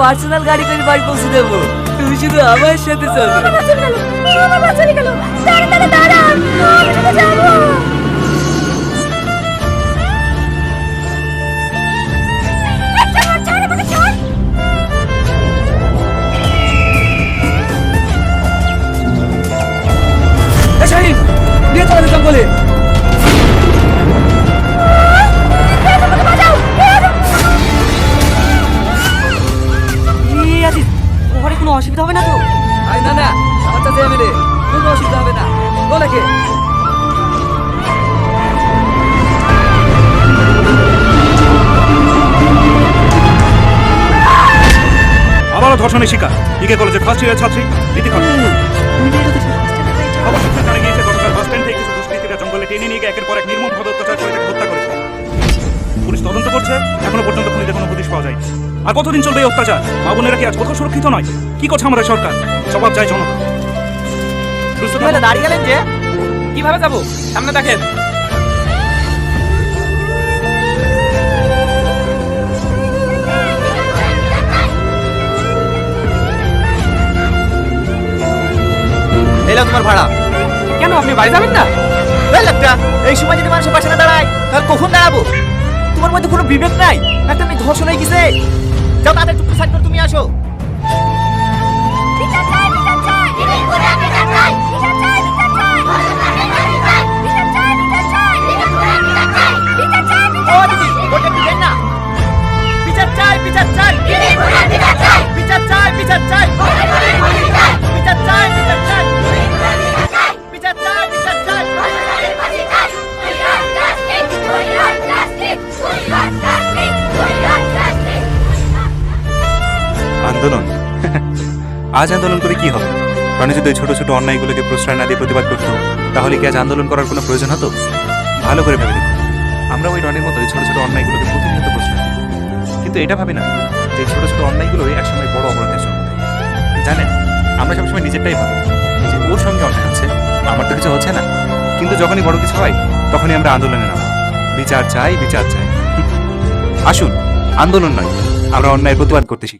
Personal গাড়ি করে বাড়ি পৌঁছে দেবো, তুমি শুধু আমার সাথে চলো। শাহিন, নিয়ে চলো জঙ্গলে। ঘরে কোনো অসুবিধা হবে না তো? না না, আমার চাচা এমএলএ, কোনো অসুবিধা হবে না। বলেকে আবারও ধর্ষণের শিকার ইকে কলেজের ফার্স্ট ইয়ারের ছাত্রী রীতি খন্ডা। খবর সূত্রে জানা গিয়েছে গতকাল বাস স্ট্যান্ড থেকে কিছু দুষ্কৃতীরা জঙ্গলে টেনে নিয়ে গিয়ে একের পর এক নির্মমভাবে অত্যাচার করে তাকে হত্যা করেছে। পুলিশ তদন্ত করছে, এখনো পর্যন্ত খুনিদের কোনো হদিশ পাওয়া যায়নি। আর কতদিন চলবে এই অত্যাচার? মা বোনেরা কি আজ কোথাও সুরক্ষিত নয়? কি করছে আমাদের সরকার? জবাব চাই জনতা। দাঁড়িয়ে গেলেন যে, কিভাবে যাবো? সামনে দেখেন। এলো তোমার ভাড়া। কেন আপনি বাড়ি যাবেন না? লোকটা এই সময় যদি মানুষের পাশে না দাঁড়ায় তাহলে কখন দাঁড়াবো? তোমার মধ্যে কোনো বিবেক নাই? একটা মেয়ে ধর্ষণ হয়ে গেছে, যাও তাদের টুকু সাইড করে তুমি আসো। ও দিদি, ওটা একটু দেন না। বিচার চাই, বিচার চাই, বিচার চাই, বিচার চাই, বিচার চাই, বিচার চাই, বিচার চাই, বিচার চাই, বিচার চাই। আন্দোলন আজ আন্দোলন করে কি হবে? রনি যদি ছোট ছোট অন্যায়গুলোকে প্রশ্রয় না দিয়ে প্রতিবাদ করতো তাহলে কি আজ আন্দোলন করার কোনো প্রয়োজন হতো? ভালো করে ভেবে দেখুন, আমরা ওই রনির মতো ছোট ছোট অন্যায়গুলোকে প্রতিনিয়ত প্রশ্রয় দিই, কিন্তু এটা ভাবি না যে ছোট ছোট অন্যায়গুলো একসময় বড় অপরাধের জন্ম দেয়। জানেন, আমরা সবসময় নিজেরটাই ভাবি যে ওর সঙ্গে অন্যায় হচ্ছে, আমার তো কিছু হচ্ছে না, কিন্তু যখনই বড় কিছু হয় তখনই আমরা আন্দোলনে নামি। বিচার চাই, বিচার চাই। আসুন, আন্দোলন নয়, আমরা অন্যায়ের প্রতিবাদ করতে শিখি।